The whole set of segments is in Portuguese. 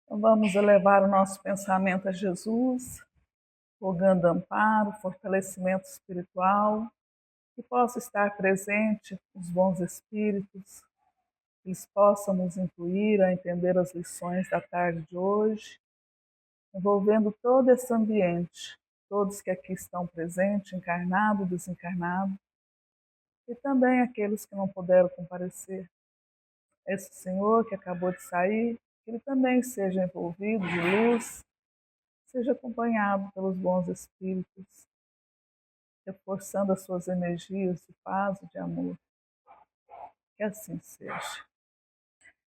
Então, vamos elevar o nosso pensamento a Jesus, rogando amparo, fortalecimento espiritual, que possa estar presente os bons espíritos, que eles possam nos incluir a entender as lições da tarde de hoje, envolvendo todo esse ambiente, todos que aqui estão presentes, encarnado, desencarnado, e também aqueles que não puderam comparecer. Esse Senhor que acabou de sair, que ele também seja envolvido de luz, seja acompanhado pelos bons espíritos, reforçando as suas energias de paz e de amor. Que assim seja.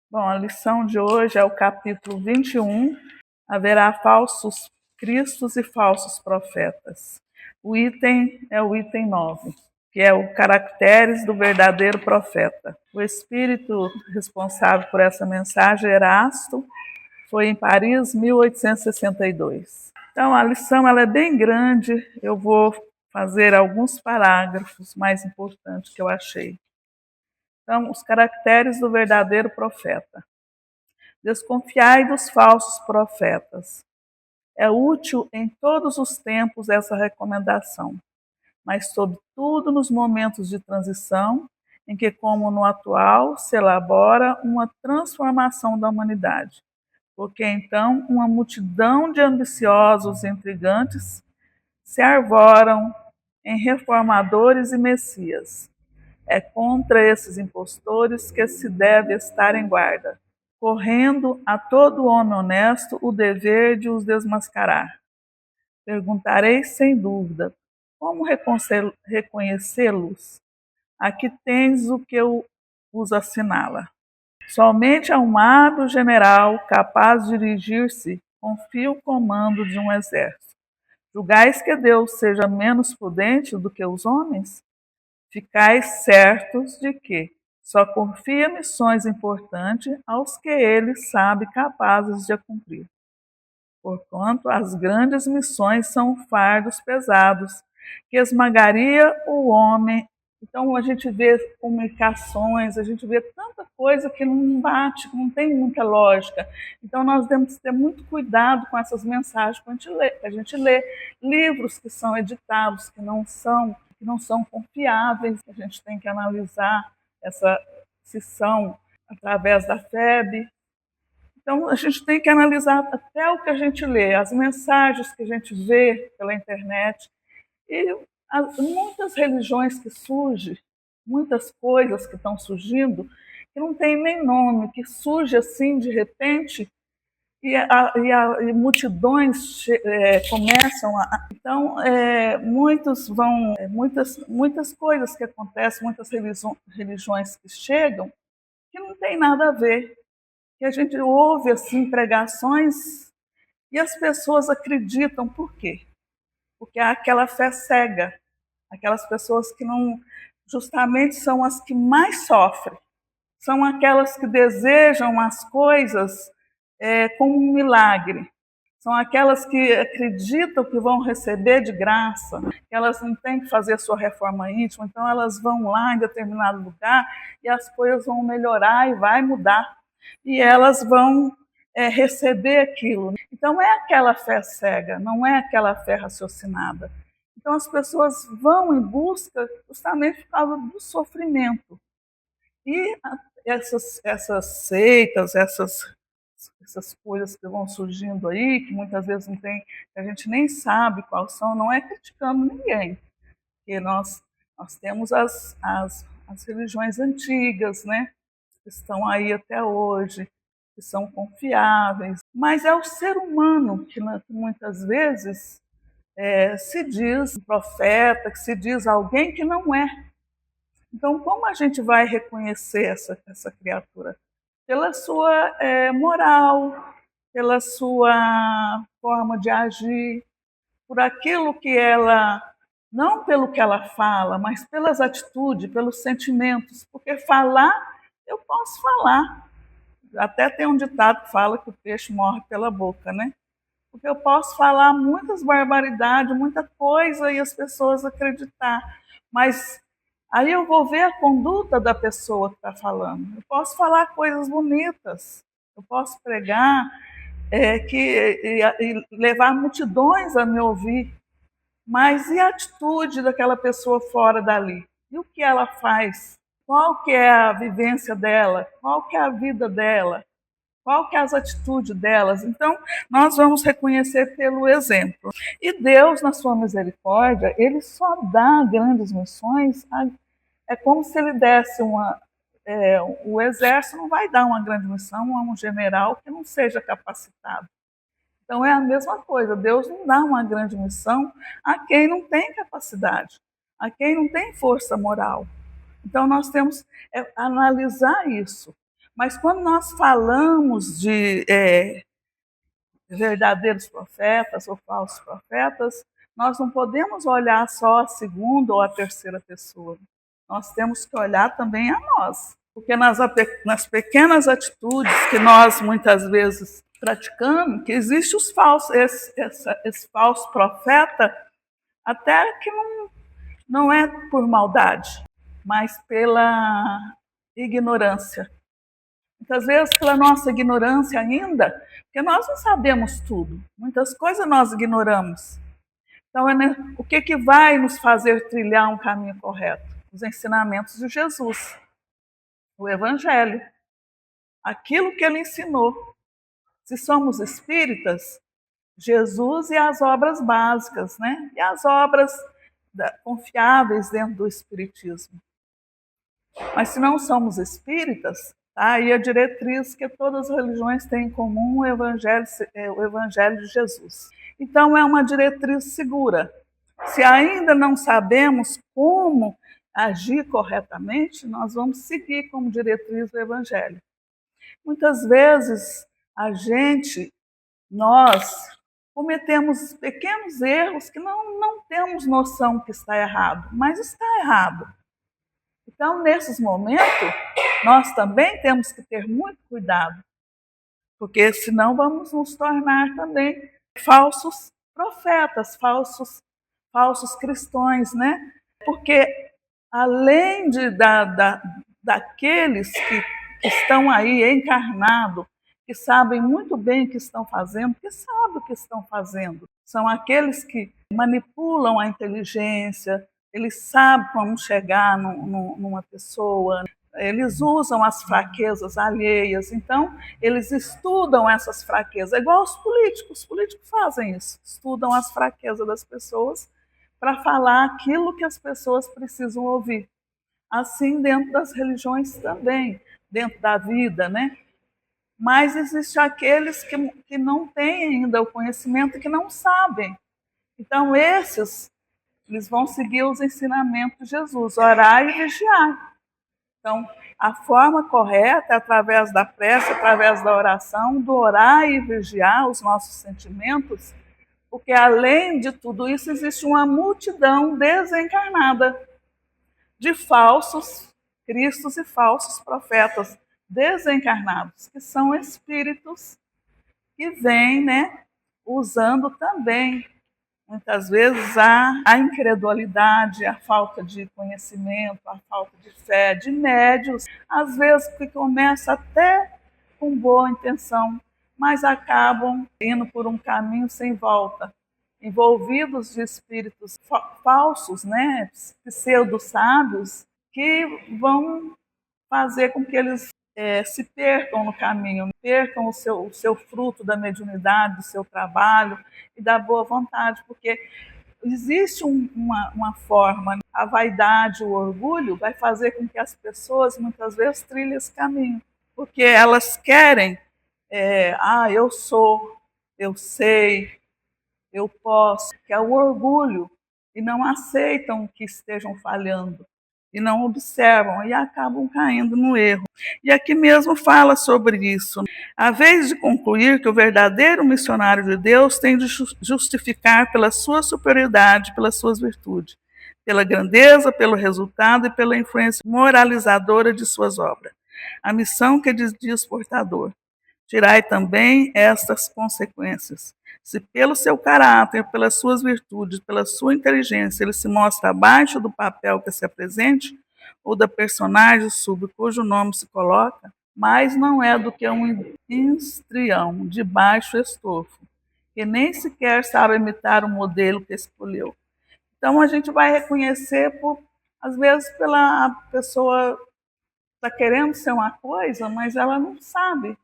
Bom, a lição de hoje é o capítulo 21. Haverá falsos cristos e falsos profetas. O item é o item 9, que é o caracteres do verdadeiro profeta. O espírito responsável por essa mensagem, Erasto, foi em Paris, 1862. Então, a lição ela é bem grande, eu vou fazer alguns parágrafos mais importantes que eu achei. Então, os caracteres do verdadeiro profeta. Desconfiai dos falsos profetas. É útil em todos os tempos essa recomendação, mas sobretudo nos momentos de transição, em que, como no atual, se elabora uma transformação da humanidade. Porque então uma multidão de ambiciosos intrigantes se arvoram em reformadores e messias. É contra esses impostores que se deve estar em guarda, correndo a todo homem honesto o dever de os desmascarar. Perguntareis sem dúvida, como reconhecê-los? Aqui tens o que os assinala. Somente a um hábil general capaz de dirigir-se confia o comando de um exército. Julgais que Deus seja menos prudente do que os homens? Ficais certos de que só confia missões importantes aos que ele sabe capazes de a cumprir. Porquanto as grandes missões são fardos pesados, que esmagaria o homem. Então a gente vê comunicações, a gente vê tanta coisa que não bate, que não tem muita lógica. Então nós temos que ter muito cuidado com essas mensagens que a gente lê. Livros que são editados, que não são confiáveis, a gente tem que analisar se são através da FEB. Então, a gente tem que analisar até o que a gente lê, as mensagens que a gente vê pela internet. E muitas religiões que surgem, muitas coisas que estão surgindo, que não tem nem nome, que surge assim de repente, e multidões começam a. Então, muitas coisas que acontecem, muitas religiões que chegam, que não tem nada a ver, que a gente ouve assim pregações e as pessoas acreditam. Por quê? Porque há aquela fé cega, aquelas pessoas que não, justamente são as que mais sofrem, são aquelas que desejam as coisas como um milagre, são aquelas que acreditam que vão receber de graça, que elas não têm que fazer a sua reforma íntima, então elas vão lá em determinado lugar e as coisas vão melhorar e vai mudar. E elas vão receber aquilo. Então não é aquela fé cega, não é aquela fé raciocinada. Então as pessoas vão em busca justamente por causa do sofrimento. E essas seitas, essas coisas que vão surgindo aí, que muitas vezes não tem, a gente nem sabe quais são, não é criticando ninguém, porque nós temos as religiões antigas, né, que estão aí até hoje, que são confiáveis, mas é o ser humano que muitas vezes se diz profeta, que se diz alguém que não é. Então, como a gente vai reconhecer essa criatura? Pela sua moral, pela sua forma de agir, por aquilo que ela, não pelo que ela fala, mas pelas atitudes, pelos sentimentos, porque falar, eu posso falar. Até tem um ditado que fala que o peixe morre pela boca, né? Porque eu posso falar muitas barbaridades, muita coisa e as pessoas acreditar, mas aí eu vou ver a conduta da pessoa que está falando. Eu posso falar coisas bonitas, eu posso pregar, e levar multidões a me ouvir. Mas e a atitude daquela pessoa fora dali? E o que ela faz? Qual que é a vivência dela? Qual que é a vida dela? Qual que é as atitudes delas? Então, nós vamos reconhecer pelo exemplo. E Deus, na sua misericórdia, Ele só dá grandes missões. É como se Ele desse o exército não vai dar uma grande missão a um general que não seja capacitado. Então é a mesma coisa, Deus não dá uma grande missão a quem não tem capacidade, a quem não tem força moral. Então nós temos que analisar isso. Mas quando nós falamos de verdadeiros profetas ou falsos profetas, nós não podemos olhar só a segunda ou a terceira pessoa. Nós temos que olhar também a nós. Porque nas pequenas atitudes que nós muitas vezes praticamos, que existe os falsos, esse falso profeta, até que não é por maldade, mas pela ignorância. Muitas vezes pela nossa ignorância ainda, porque nós não sabemos tudo. Muitas coisas nós ignoramos. Então, o que vai nos fazer trilhar um caminho correto? Os ensinamentos de Jesus, o Evangelho, aquilo que ele ensinou. Se somos espíritas, Jesus e as obras básicas, né? E as obras confiáveis dentro do espiritismo. Mas se não somos espíritas, tá aí a diretriz que todas as religiões têm em comum, o Evangelho de Jesus. Então é uma diretriz segura. Se ainda não sabemos como agir corretamente, nós vamos seguir como diretriz o Evangelho. Muitas vezes nós cometemos pequenos erros que não temos noção que está errado, mas está errado. Então, nesses momentos, nós também temos que ter muito cuidado, porque senão vamos nos tornar também falsos profetas, falsos cristãos, né? Porque além daqueles que estão aí encarnados, que sabem muito bem o que estão fazendo, que sabem o que estão fazendo, são aqueles que manipulam a inteligência, eles sabem como chegar numa pessoa, eles usam as fraquezas alheias, então eles estudam essas fraquezas, é igual os políticos fazem isso, estudam as fraquezas das pessoas para falar aquilo que as pessoas precisam ouvir. Assim dentro das religiões também, dentro da vida, né? Mas existem aqueles que não têm ainda o conhecimento e que não sabem. Então eles vão seguir os ensinamentos de Jesus, orar e vigiar. Então, a forma correta é através da prece, através da oração, do orar e vigiar os nossos sentimentos, porque além de tudo isso existe uma multidão desencarnada de falsos cristos e falsos profetas desencarnados, que são espíritos que vêm, né, usando também muitas vezes a incredulidade, a falta de conhecimento, a falta de fé de médios, às vezes que começa até com boa intenção, mas acabam indo por um caminho sem volta, envolvidos de espíritos falsos, né, pseudo-sábios, que vão fazer com que eles se percam no caminho, percam o seu fruto da mediunidade, do seu trabalho e da boa vontade, porque existe uma forma, a vaidade, o orgulho vai fazer com que as pessoas muitas vezes trilhem esse caminho, porque elas querem, eu sou, eu sei, eu posso, que é o orgulho, e não aceitam que estejam falhando, e não observam, e acabam caindo no erro. E aqui mesmo fala sobre isso. A vez de concluir que o verdadeiro missionário de Deus tem de justificar pela sua superioridade, pelas suas virtudes, pela grandeza, pelo resultado e pela influência moralizadora de suas obras. A missão que diz portador. Tirai também estas consequências. Se pelo seu caráter, pelas suas virtudes, pela sua inteligência, ele se mostra abaixo do papel que se apresente, ou da personagem sobre cujo nome se coloca, mas não é do que um histrião de baixo estofo, que nem sequer sabe imitar o modelo que escolheu. Então a gente vai reconhecer, às vezes, pela pessoa está querendo ser uma coisa, mas ela não sabe,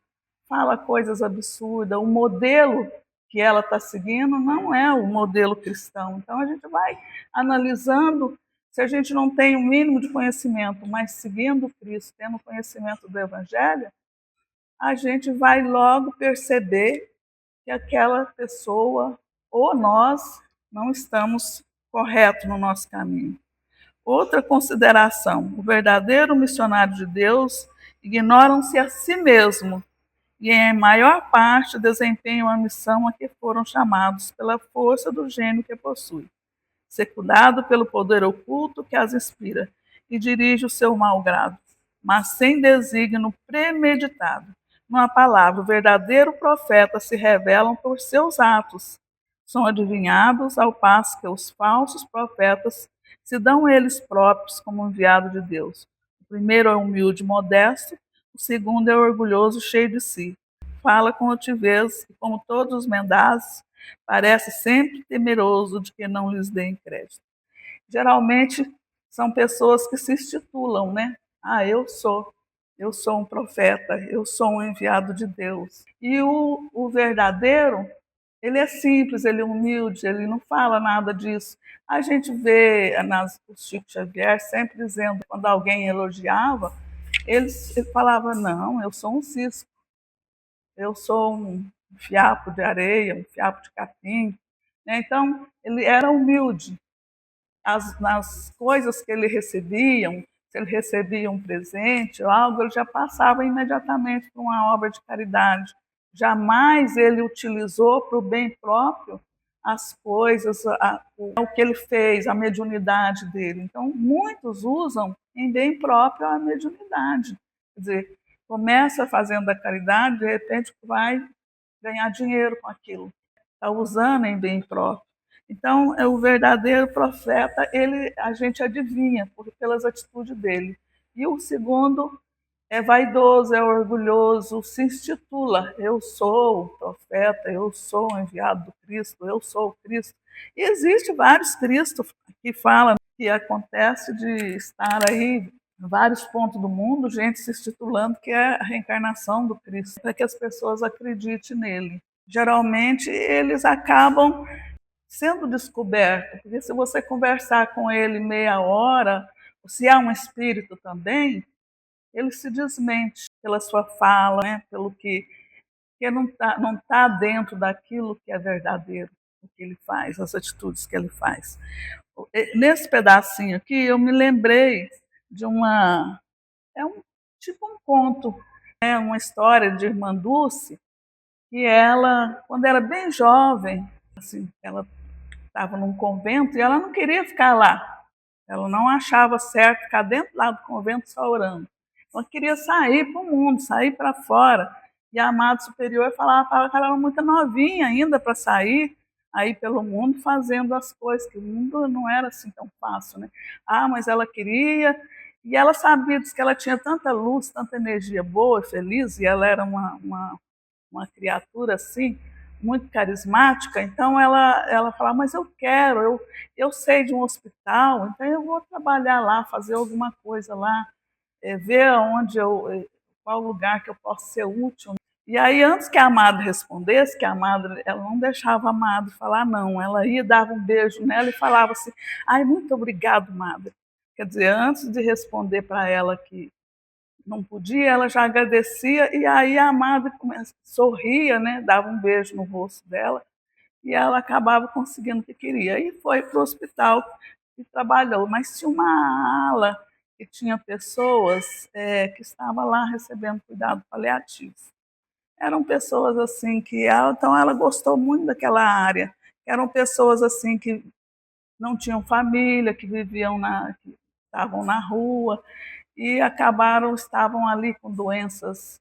fala coisas absurdas, o modelo que ela está seguindo não é o modelo cristão. Então a gente vai analisando, se a gente não tem o mínimo de conhecimento, mas seguindo Cristo, tendo conhecimento do Evangelho, a gente vai logo perceber que aquela pessoa ou nós não estamos corretos no nosso caminho. Outra consideração: o verdadeiro missionário de Deus ignoram-se a si mesmo e, em maior parte, desempenham a missão a que foram chamados pela força do gênio que possui, secundado pelo poder oculto que as inspira e dirige o seu mau grado, mas sem desígnio premeditado. Numa palavra, o verdadeiro profeta se revelam por seus atos, são adivinhados ao passo que os falsos profetas se dão eles próprios como enviado de Deus. O primeiro é humilde e modesto, o segundo é orgulhoso, cheio de si. Fala com altivez e, como todos os mendazes, parece sempre temeroso de que não lhes deem crédito. Geralmente são pessoas que se institulam, né? Ah, eu sou um profeta, eu sou um enviado de Deus. E o verdadeiro, ele é simples, ele é humilde, ele não fala nada disso. A gente vê o Chico Xavier sempre dizendo, quando alguém elogiava, ele falava, não, eu sou um cisco, eu sou um fiapo de areia, um fiapo de capim. Então, ele era humilde. Nas coisas que ele recebia, se ele recebia um presente ou algo, ele já passava imediatamente para uma obra de caridade. Jamais ele utilizou para o bem próprio as coisas, o que ele fez, a mediunidade dele. Então, muitos usam em bem próprio a mediunidade. Quer dizer, começa fazendo a caridade, de repente vai ganhar dinheiro com aquilo. Está usando em bem próprio. Então, o verdadeiro profeta, a gente adivinha pelas atitudes dele. E o segundo é vaidoso, é orgulhoso, se institula. Eu sou o profeta, eu sou o enviado do Cristo, eu sou o Cristo. E existe vários Cristos que falam que acontece de estar aí em vários pontos do mundo, gente se institulando que é a reencarnação do Cristo, para que as pessoas acreditem nele. Geralmente, eles acabam sendo descobertos, porque se você conversar com ele meia hora, se há um espírito também, ele se desmente pela sua fala, né? Pelo que não tá dentro daquilo que é verdadeiro, o que ele faz, as atitudes que ele faz. Nesse pedacinho aqui, eu me lembrei de tipo um conto, né? Uma história de Irmã Dulce, que ela, quando era bem jovem, assim, ela estava num convento e ela não queria ficar lá. Ela não achava certo ficar dentro lá do convento só orando. Ela queria sair para o mundo, sair para fora. E a amada superior falava que ela era muito novinha ainda para sair aí pelo mundo fazendo as coisas, que o mundo não era assim tão fácil, né? Ah, mas ela queria, e ela sabia que ela tinha tanta luz, tanta energia boa e feliz, e ela era uma criatura assim, muito carismática, então ela falava, mas eu quero, eu sei de um hospital, então eu vou trabalhar lá, fazer alguma coisa lá, ver qual lugar que eu posso ser útil. E aí, antes que a amada respondesse, que a amada, ela não deixava a amada falar não, ela ia, dava um beijo nela e falava assim, ai, muito obrigado, amada. Quer dizer, antes de responder para ela que não podia, ela já agradecia, e aí a amada sorria, né, dava um beijo no rosto dela, e ela acabava conseguindo o que queria. E foi para o hospital e trabalhou, mas tinha uma ala que tinha pessoas que estavam lá recebendo cuidado paliativo. Eram pessoas assim então ela gostou muito daquela área. Eram pessoas assim que não tinham família, que que estavam na rua, e estavam ali com doenças,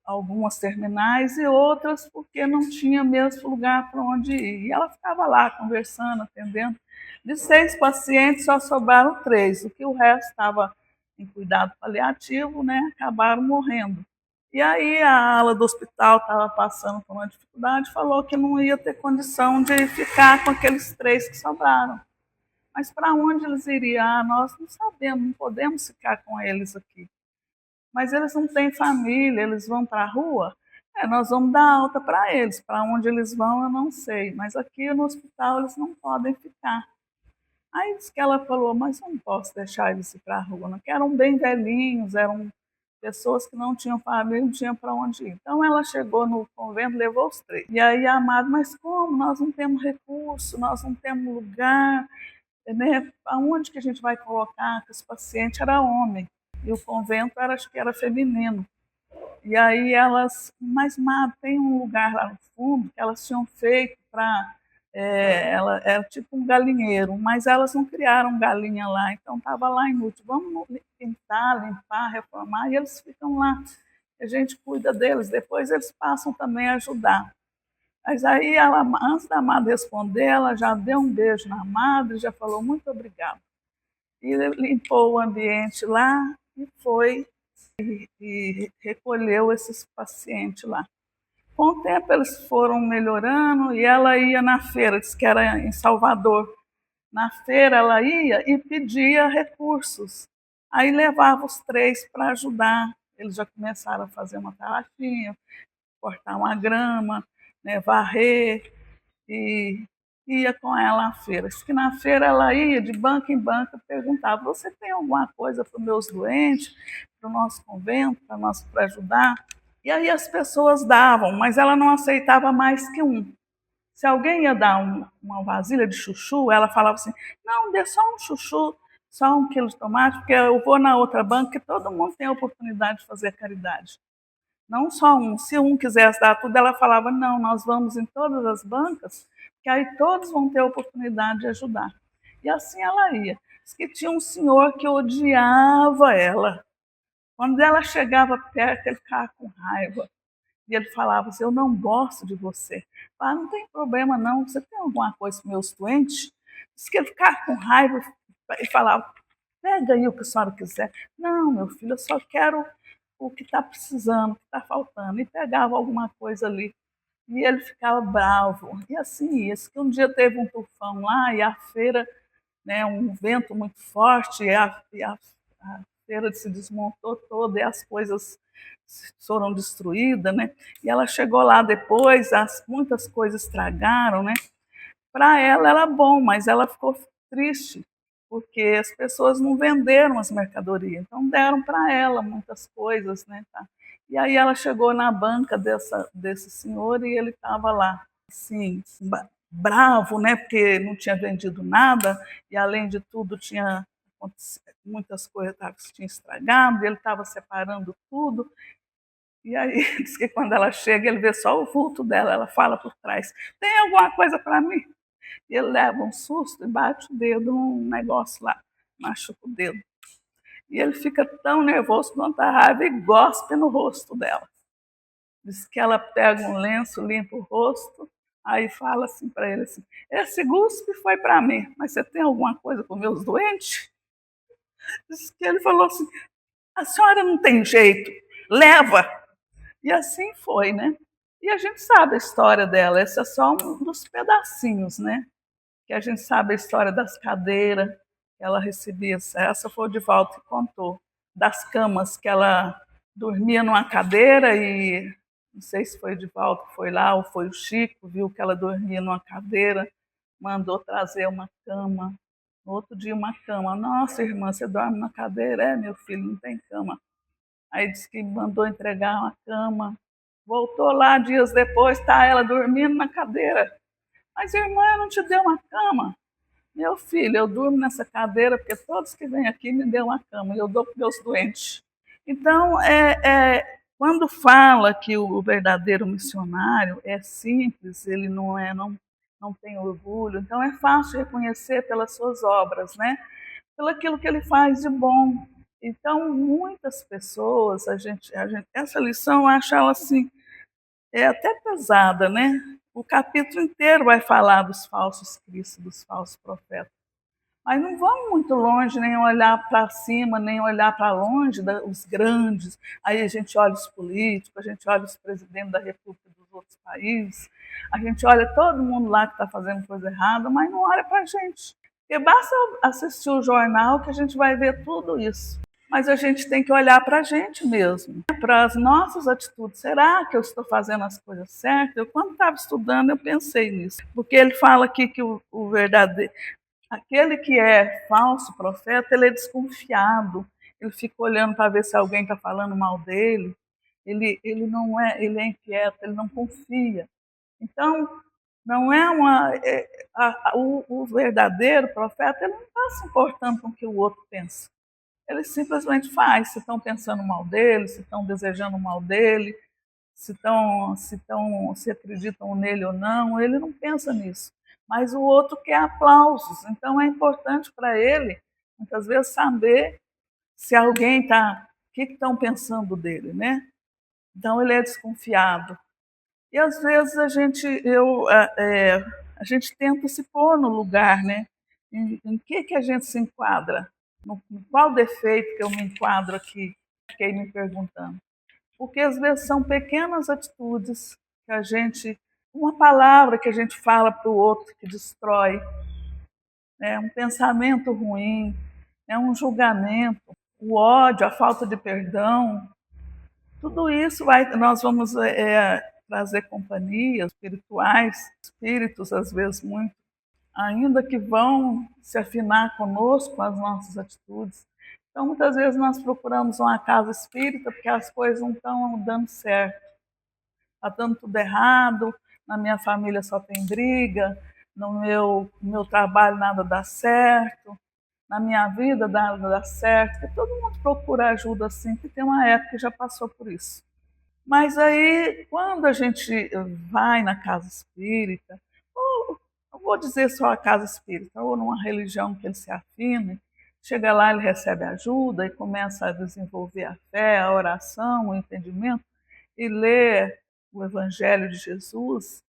algumas terminais e outras porque não tinha mesmo lugar para onde ir. E ela ficava lá conversando, atendendo. De 6 pacientes, só sobraram 3, o que o resto estava em cuidado paliativo, né, acabaram morrendo. E aí a ala do hospital estava passando por uma dificuldade, falou que não ia ter condição de ficar com aqueles 3 que sobraram. Mas para onde eles iriam? Ah, nós não sabemos, não podemos ficar com eles aqui. Mas eles não têm família, eles vão para a rua? Nós vamos dar alta para eles. Para onde eles vão, eu não sei. Mas aqui no hospital eles não podem ficar. Aí disse que ela falou, mas eu não posso deixar eles ir para a rua, não, que eram bem velhinhos, eram pessoas que não tinham família, não tinham para onde ir. Então ela chegou no convento, levou os 3. E aí a amada, mas como? Nós não temos recurso, nós não temos lugar, né? Aonde que a gente vai colocar? Porque esse paciente era homem e o convento acho que era feminino. E aí elas, mas Má, tem um lugar lá no fundo que elas tinham feito para. Ela era tipo um galinheiro, mas elas não criaram galinha lá, então estava lá inútil. Vamos pintar, limpar, reformar, e eles ficam lá. A gente cuida deles, depois eles passam também a ajudar. Mas aí, ela, antes da Amada responder, ela já deu um beijo na Amada e já falou muito obrigada. E limpou o ambiente lá e foi e recolheu esses pacientes lá. Com o tempo eles foram melhorando e ela ia na feira, disse que era em Salvador. Na feira ela ia e pedia recursos. Aí levava os 3 para ajudar. Eles já começaram a fazer uma tarefinha, cortar uma grama, né, varrer, e ia com ela à feira. Diz que na feira ela ia de banca em banca, perguntava, você tem alguma coisa para os meus doentes, para o nosso convento, para ajudar? E aí as pessoas davam, mas ela não aceitava mais que um. Se alguém ia dar uma vasilha de chuchu, ela falava assim, não, dê só um chuchu, só 1 quilo de tomate, porque eu vou na outra banca e todo mundo tem a oportunidade de fazer caridade. Não só um. Se um quisesse dar tudo, ela falava, não, nós vamos em todas as bancas, que aí todos vão ter a oportunidade de ajudar. E assim ela ia. Diz que tinha um senhor que odiava ela. Quando ela chegava perto, ele ficava com raiva. E ele falava assim, eu não gosto de você. Ah, não tem problema não, você tem alguma coisa para meus doentes? Diz que ele ficava com raiva e falava, pega aí o que a senhora quiser. Não, meu filho, eu só quero o que está precisando, o que está faltando. E pegava alguma coisa ali. E ele ficava bravo. E assim, isso que um dia teve um tufão lá e a feira, né, um vento muito forte, a feira se desmontou toda e as coisas foram destruídas, né? E ela chegou lá depois, muitas coisas estragaram, né? Para ela era bom, mas ela ficou triste, porque as pessoas não venderam as mercadorias, então deram para ela muitas coisas, né? Tá? E aí ela chegou na banca desse senhor e ele estava lá, assim, bravo, né? Porque não tinha vendido nada e além de tudo tinha muitas coisas que tinham estragado, e ele estava separando tudo. E aí diz que quando ela chega, ele vê só o vulto dela, ela fala por trás, tem alguma coisa para mim? E ele leva um susto e bate o dedo num negócio lá, machuca o dedo. E ele fica tão nervoso quanto a raiva e gospe no rosto dela. Diz que ela pega um lenço, limpa o rosto, aí fala assim para ele assim, esse guspe foi para mim, mas você tem alguma coisa com meus doentes? Diz que ele falou assim, a senhora não tem jeito, leva. E assim foi, né? E a gente sabe a história dela, esse é só um dos pedacinhos, né? Que a gente sabe a história das cadeiras que ela recebia. Essa foi o Divaldo que contou. Das camas que ela dormia numa cadeira e não sei se foi o Divaldo que foi lá ou foi o Chico, viu que ela dormia numa cadeira, mandou trazer uma cama. No outro dia uma cama. Nossa, irmã, você dorme na cadeira? É, meu filho, não tem cama. Aí disse que mandou entregar uma cama. Voltou lá dias depois, está ela dormindo na cadeira. Mas, irmã, eu não te dei uma cama. Meu filho, eu durmo nessa cadeira porque todos que vêm aqui me dão uma cama e eu dou para meus doentes. Então, quando fala que o verdadeiro missionário é simples, ele não tem orgulho, então é fácil reconhecer pelas suas obras, né? Pelo aquilo que ele faz de bom. Então, muitas pessoas, essa lição eu acho ela assim, é até pesada, né? O capítulo inteiro vai falar dos falsos cristos, dos falsos profetas. Mas não vamos muito longe, nem olhar para cima, nem olhar para longe, os grandes. Aí a gente olha os políticos, a gente olha os presidentes da República dos outros países, a gente olha todo mundo lá que está fazendo coisa errada, mas não olha para a gente. Porque basta assistir o jornal que a gente vai ver tudo isso. Mas a gente tem que olhar para a gente mesmo, para as nossas atitudes. Será que eu estou fazendo as coisas certas? Eu, quando estava estudando, eu pensei nisso. Porque ele fala aqui que o verdadeiro, aquele que é falso profeta, ele é desconfiado. Ele fica olhando para ver se alguém está falando mal dele. Ele não é, ele é inquieto, ele não confia. Então, não é o verdadeiro profeta, ele não está se importando com o que o outro pensa. Ele simplesmente faz. Se estão pensando mal dele, se estão desejando mal dele, se acreditam nele ou não, ele não pensa nisso. Mas o outro quer aplausos. Então é importante para ele, muitas vezes, saber se alguém está, o que estão pensando dele, né? Então ele é desconfiado. E às vezes a gente tenta se pôr no lugar, né? Em que a gente se enquadra? No qual defeito que eu me enquadro aqui? Fiquei me perguntando. Porque às vezes são pequenas atitudes que a gente, uma palavra que a gente fala para o outro que destrói, né? Um pensamento ruim, né? Um julgamento, o ódio, a falta de perdão, tudo isso nós vamos trazer companhias espirituais, espíritos às vezes muito, ainda que vão se afinar conosco com as nossas atitudes. Então, muitas vezes nós procuramos uma casa espírita porque as coisas não estão dando certo. Está dando tudo errado, na minha família só tem briga, no meu trabalho nada dá certo, na minha vida nada dá certo. Porque todo mundo procura ajuda assim, que tem uma época que já passou por isso. Mas aí, quando a gente vai na casa espírita, ou não vou dizer só a casa espírita, ou numa religião que ele se afine, chega lá, ele recebe ajuda e começa a desenvolver a fé, a oração, o entendimento, e lê o Evangelho de Jesus,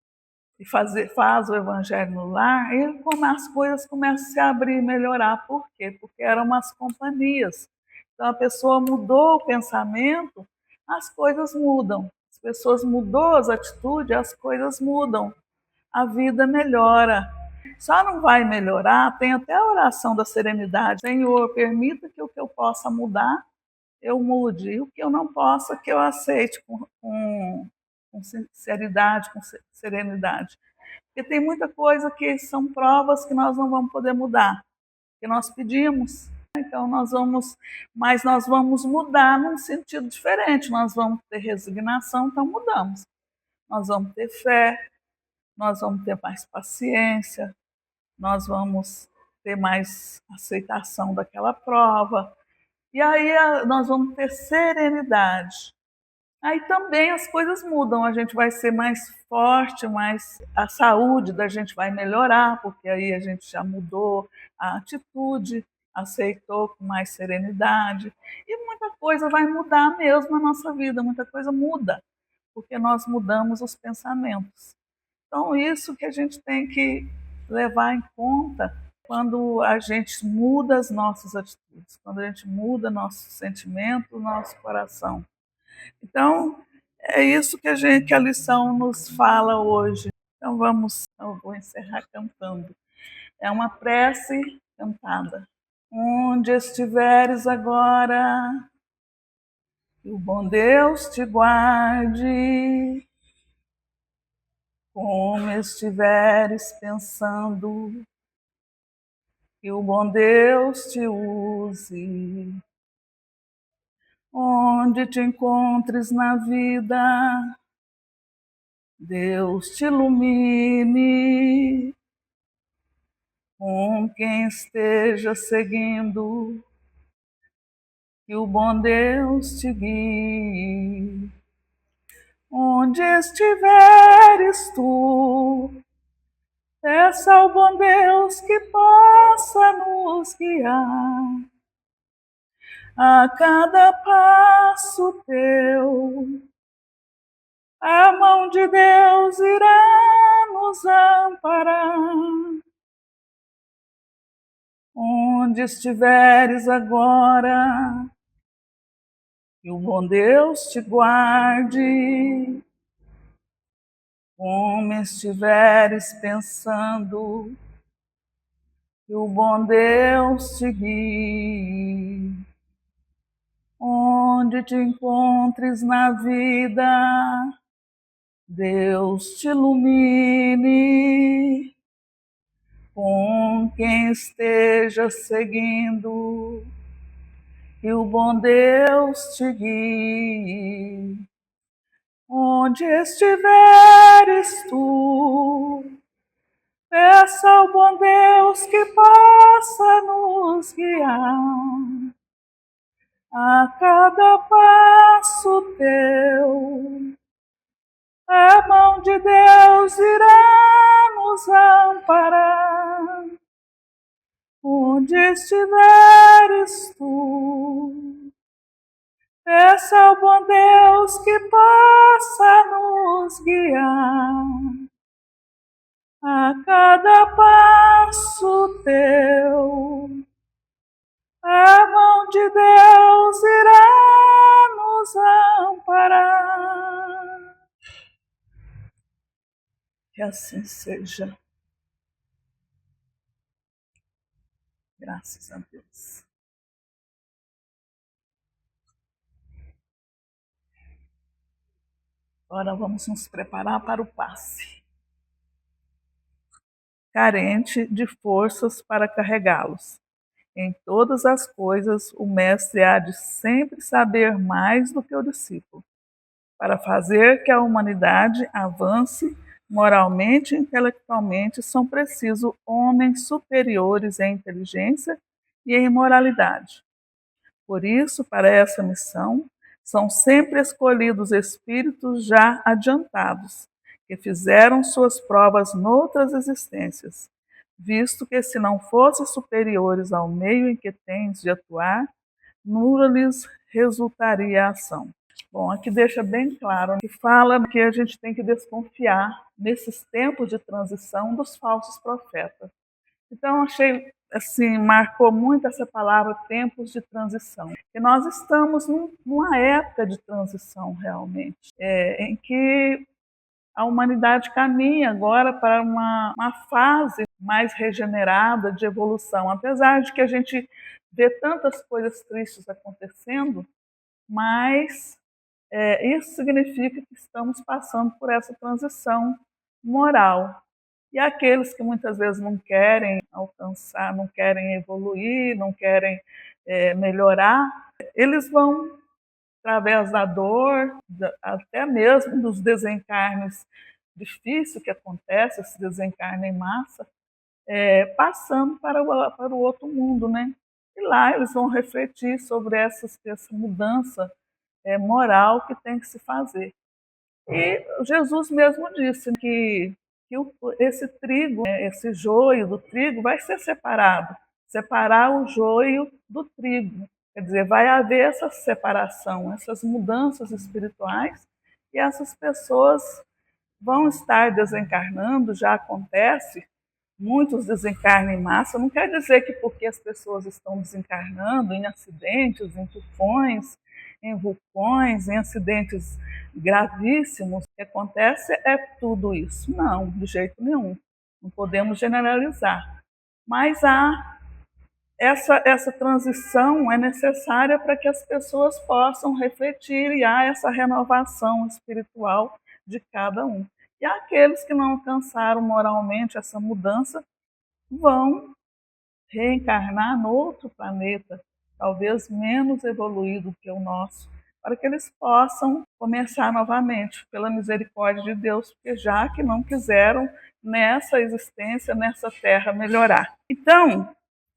e faz o Evangelho no lar, e como as coisas começam a se abrir e melhorar. Por quê? Porque eram umas companhias. Então a pessoa mudou o pensamento, as coisas mudam. As pessoas mudou as atitudes, as coisas mudam. A vida melhora. Só não vai melhorar, tem até a oração da serenidade. Senhor, permita que o que eu possa mudar, eu mude. E o que eu não possa, que eu aceite com sinceridade, com serenidade. Porque tem muita coisa que são provas que nós não vamos poder mudar, que nós pedimos. Então mas nós vamos mudar num sentido diferente. Nós vamos ter resignação, então mudamos. Nós vamos ter fé, nós vamos ter mais paciência, nós vamos ter mais aceitação daquela prova. E aí nós vamos ter serenidade. Aí também as coisas mudam, a gente vai ser mais forte, mais a saúde da gente vai melhorar, porque aí a gente já mudou a atitude, aceitou com mais serenidade. E muita coisa vai mudar mesmo na nossa vida, muita coisa muda, porque nós mudamos os pensamentos. Então, isso que a gente tem que levar em conta quando a gente muda as nossas atitudes, quando a gente muda nosso sentimento, nosso coração. Então, é isso que a lição nos fala hoje. Então, eu vou encerrar cantando. É uma prece cantada. Onde estiveres agora, que o bom Deus te guarde. Como estiveres pensando, que o bom Deus te use. Onde te encontres na vida, Deus te ilumine. Com quem esteja seguindo, que o bom Deus te guie. Onde estiveres tu, peça ao bom Deus que possa nos guiar. A cada passo teu, a mão de Deus irá nos amparar. onde estiveres agora, que o bom Deus te guarde. Como estiveres pensando, que o bom Deus te guie. Onde te encontres na vida, Deus te ilumine. Com quem esteja seguindo, que o bom Deus te guie. Onde estiveres tu, peça ao bom Deus que possa nos guiar. A cada passo teu, a mão de Deus irá nos amparar. Onde estiveres tu, peça ao bom Deus que possa nos guiar. A cada passo teu, a mão de Deus irá nos amparar. Que assim seja. Graças a Deus. Agora vamos nos preparar para o passe. Carente de forças para carregá-los. Em todas as coisas, o mestre há de sempre saber mais do que o discípulo, para fazer que a humanidade avance moralmente e intelectualmente, são precisos homens superiores em inteligência e em moralidade. Por isso, para essa missão, são sempre escolhidos espíritos já adiantados, que fizeram suas provas noutras existências, visto que, se não fossem superiores ao meio em que tens de atuar, nula lhes resultaria a ação. Bom, aqui deixa bem claro que fala que a gente tem que desconfiar, nesses tempos de transição, dos falsos profetas. Então, achei, assim, marcou muito essa palavra, tempos de transição. E nós estamos numa época de transição, realmente, em que a humanidade caminha agora para uma fase mais regenerada de evolução. Apesar de que a gente vê tantas coisas tristes acontecendo, mas isso significa que estamos passando por essa transição moral. E aqueles que muitas vezes não querem alcançar, não querem evoluir, não querem melhorar, eles vão, através da dor, até mesmo dos desencarnes difíceis que acontecem, esse desencarne em massa, passando para o outro mundo, né? E lá eles vão refletir sobre essa mudança moral que tem que se fazer. E Jesus mesmo disse que esse trigo, esse joio do trigo vai ser separado, separar o joio do trigo. Quer dizer, vai haver essa separação, essas mudanças espirituais, e essas pessoas vão estar desencarnando, já acontece, muitos desencarnam em massa. Não quer dizer que porque as pessoas estão desencarnando em acidentes, em tufões, em vulcões, em acidentes gravíssimos, o que acontece é tudo isso. Não, de jeito nenhum. Não podemos generalizar. Mas essa transição é necessária para que as pessoas possam refletir, e há essa renovação espiritual de cada um. E aqueles que não alcançaram moralmente essa mudança vão reencarnar no outro planeta, talvez menos evoluído que o nosso, para que eles possam começar novamente, pela misericórdia de Deus, porque já que não quiseram nessa existência, nessa terra, melhorar. Então,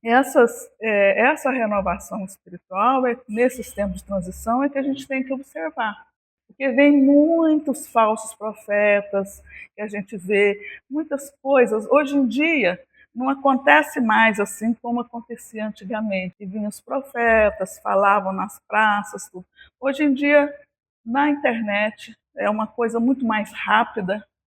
essa renovação espiritual, nesses tempos de transição, é que a gente tem que observar. Porque vem muitos falsos profetas, que a gente vê muitas coisas. Hoje em dia, não acontece mais assim como acontecia antigamente. E vinham os profetas, falavam nas praças, tudo. Hoje em dia, na internet, é uma coisa muito mais rápida.